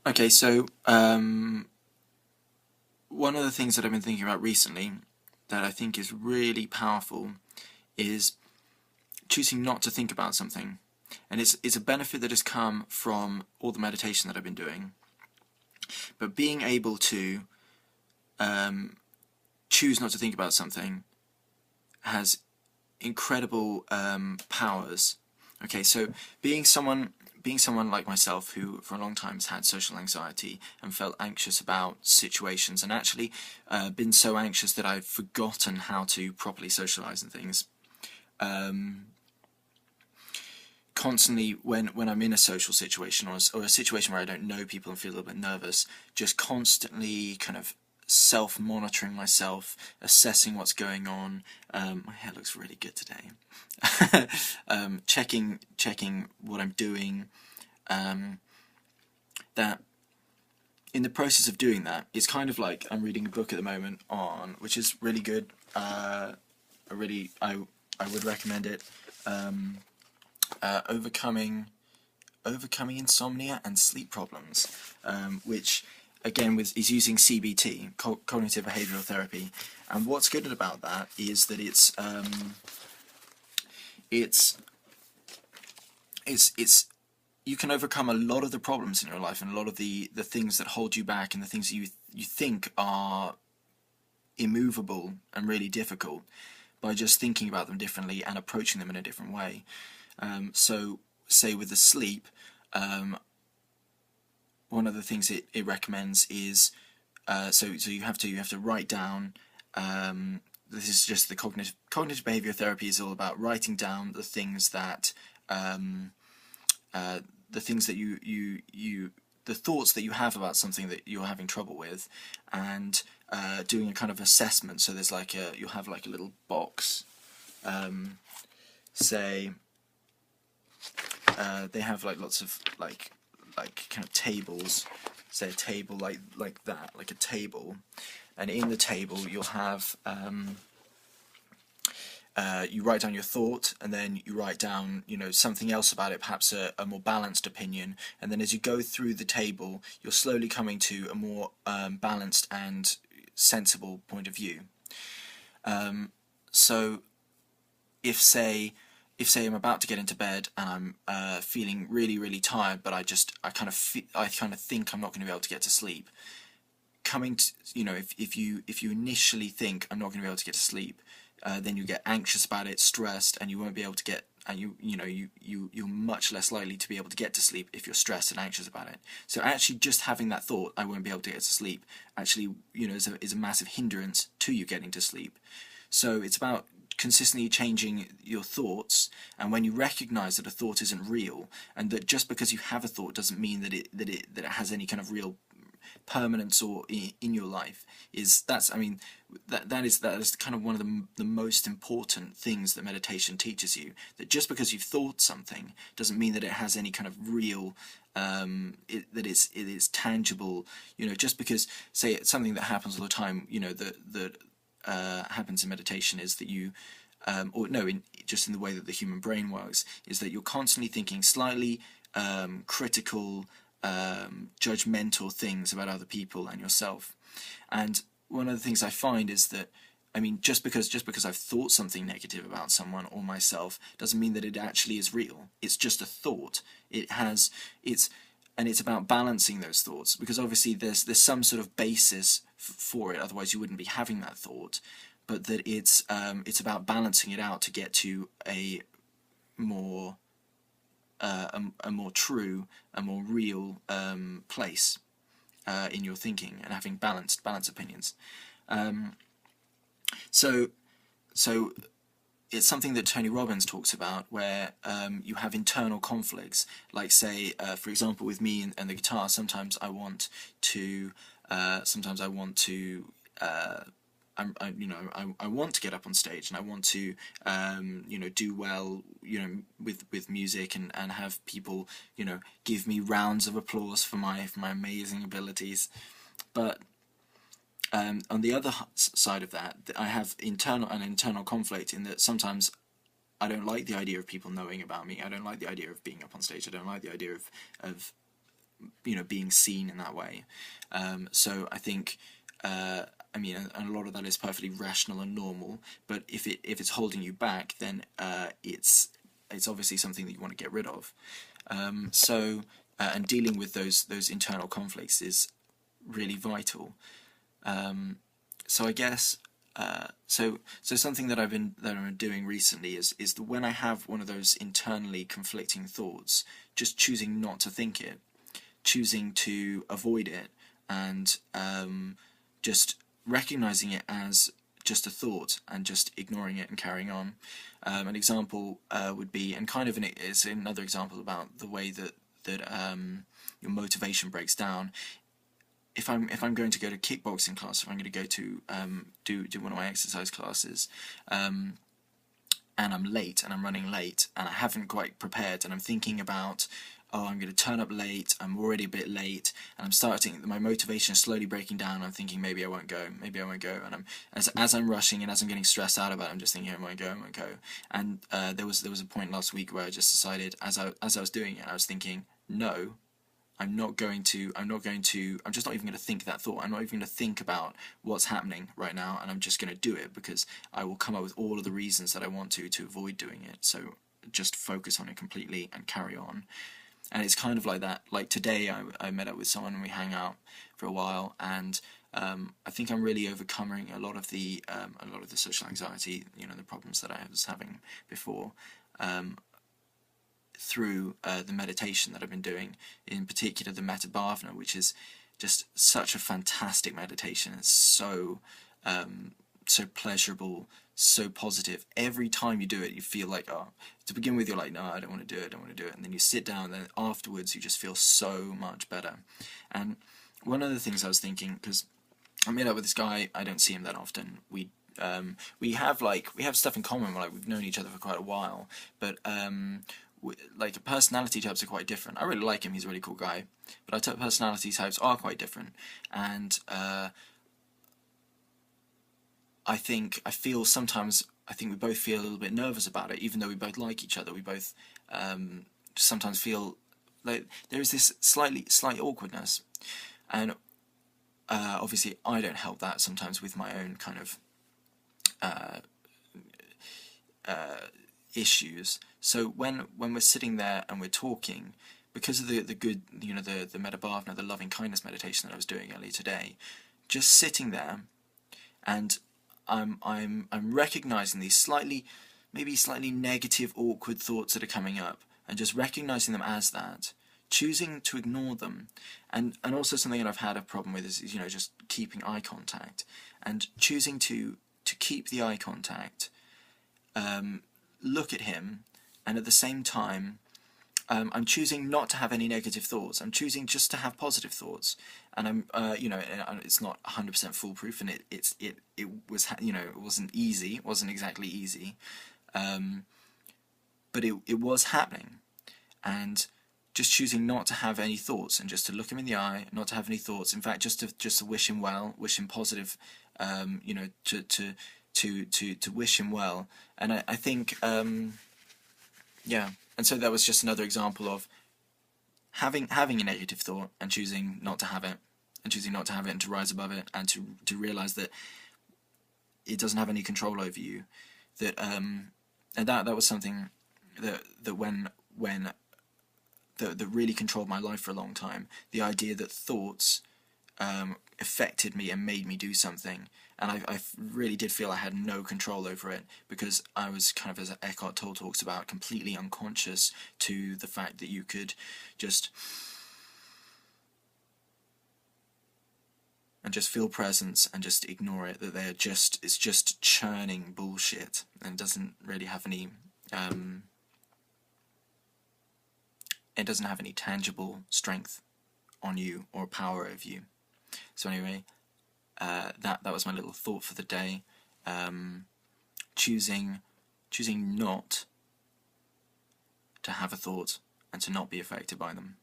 Okay, so one of the things that I've been thinking about recently that I think is really powerful is choosing not to think about something. And it's a benefit that has come from all the meditation that I've been doing. But being able to choose not to think about something has incredible powers. Okay, so being someone like myself who for a long time has had social anxiety and felt anxious about situations, and actually been so anxious that I've forgotten how to properly socialize and things. Constantly, when I'm in a social situation or a situation where I don't know people and feel a little bit nervous, just constantly kind of self-monitoring myself, assessing what's going on. My hair looks really good today. Checking what I'm doing. That in the process of doing that, it's kind of like I'm reading a book at the moment on, which is really good. I would recommend it. Overcoming insomnia and sleep problems, which again is using CBT, cognitive behavioral therapy. And what's good about that is that it's you can overcome a lot of the problems in your life and a lot of the things that hold you back and the things that you think are immovable and really difficult by just thinking about them differently and approaching them in a different way. So, say with the sleep, one of the things it recommends is so you have to write down. This is just the cognitive behavior therapy is all about writing down the things that the thoughts that you have about something that you're having trouble with, and doing a kind of assessment. So there's you'll have like a little box. Say they have like lots of like kind of tables. Say a table like that, like a table, and in the table you'll have you write down your thought, and then you write down, something else about it, perhaps a more balanced opinion, and then as you go through the table, you're slowly coming to a more balanced and sensible point of view. So, if say I'm about to get into bed and I'm feeling really really tired, but I kind of think I'm not going to be able to get to sleep. Coming to, if you initially think I'm not going to be able to get to sleep, then you get anxious about it, stressed, and you won't be able to get, and you're much less likely to be able to get to sleep if you're stressed and anxious about it. So actually just having that thought, I won't be able to get to sleep, actually, is a massive hindrance to you getting to sleep. So it's about consistently changing your thoughts, and when you recognize that a thought isn't real, and that just because you have a thought doesn't mean that it has any kind of real permanence or in your life, that is kind of one of the most important things that meditation teaches you, that just because you've thought something doesn't mean that it has any kind of real that it is tangible. Just because, say, it's something that happens all the time, that happens in meditation is that you or no, just in the way that the human brain works, is that you're constantly thinking slightly critical, judgmental things about other people and yourself. And one of the things I find is that, just because I've thought something negative about someone or myself doesn't mean that it actually is real. It's just a thought. And it's about balancing those thoughts, because obviously there's some sort of basis for it. Otherwise, you wouldn't be having that thought. But that it's about balancing it out to get to a more true, a more real place in your thinking, and having balanced opinions. So it's something that Tony Robbins talks about, where you have internal conflicts. Like, say, for example, with me and the guitar, sometimes I want to I want to get up on stage, and I want to do well with music, and have people give me rounds of applause for my amazing abilities. But on the other side of that, I have an internal conflict in that sometimes I don't like the idea of people knowing about me. I don't like the idea of being up on stage. I don't like the idea of being seen in that way. So I think, I mean, and a lot of that is perfectly rational and normal. But if it's holding you back, then it's obviously something that you want to get rid of. And dealing with those internal conflicts is really vital. So I guess. So something that I've been doing recently is that when I have one of those internally conflicting thoughts, just choosing not to think it, choosing to avoid it, and just recognizing it as just a thought and just ignoring it and carrying on. An example would be, and kind of it's another example about the way that your motivation breaks down. If I'm going to go to kickboxing class, if I'm going to go to do one of my exercise classes, and I'm late and I'm running late and I haven't quite prepared and I'm thinking about, oh, I'm going to turn up late, I'm already a bit late, and I'm starting, my motivation is slowly breaking down. I'm thinking maybe I won't go, and as I'm rushing and as I'm getting stressed out about it, I'm just thinking I won't go. And there was a point last week where I just decided, as I was doing it, I was thinking, no, I'm just not even going to think that thought. I'm not even going to think about what's happening right now, and I'm just going to do it because I will come up with all of the reasons that I want to avoid doing it. So just focus on it completely and carry on. And it's kind of like that. Like today, I met up with someone and we hang out for a while, and I think I'm really overcoming a lot of the social anxiety, the problems that I was having before. Through the meditation that I've been doing, in particular the Metta Bhavana, which is just such a fantastic meditation. It's so pleasurable, so positive. Every time you do it, you feel like, oh, to begin with, you're like, no, I don't want to do it, and then you sit down, and then afterwards you just feel so much better. And one of the things I was thinking, because I met up with this guy, I don't see him that often. We have stuff in common. Like, we've known each other for quite a while, but like, personality types are quite different. I really like him, he's a really cool guy, but our personality types are quite different, and I think we both feel a little bit nervous about it, even though we both like each other. We both sometimes feel like there is this slight awkwardness, and obviously I don't help that sometimes with my own kind of issues. So when we're sitting there and we're talking, because of the good, the Metta Bhavana, the loving kindness meditation that I was doing earlier today, just sitting there, and I'm recognizing these maybe slightly negative, awkward thoughts that are coming up, and just recognizing them as that, choosing to ignore them, and also something that I've had a problem with is just keeping eye contact, and choosing to keep the eye contact, look at him, and at the same time, I'm choosing not to have any negative thoughts. I'm choosing just to have positive thoughts, and I'm, it's not 100% foolproof, and it wasn't easy. It wasn't exactly easy, but it was happening, and just choosing not to have any thoughts and just to look him in the eye, not to have any thoughts. In fact, just to wish him well, wish him positive, to wish him well, and I think, yeah. And so that was just another example of having a negative thought and choosing not to have it, and to rise above it, and to realize that it doesn't have any control over you. That and that was something that when that really controlled my life for a long time. The idea that thoughts affected me and made me do something, and I really did feel I had no control over it, because I was kind of, as Eckhart Tolle talks about, completely unconscious to the fact that you could just feel presence and just ignore it, that it's just churning bullshit and doesn't really have any it doesn't have any tangible strength on you or power over you. So anyway, that was my little thought for the day. Choosing not to have a thought and to not be affected by them.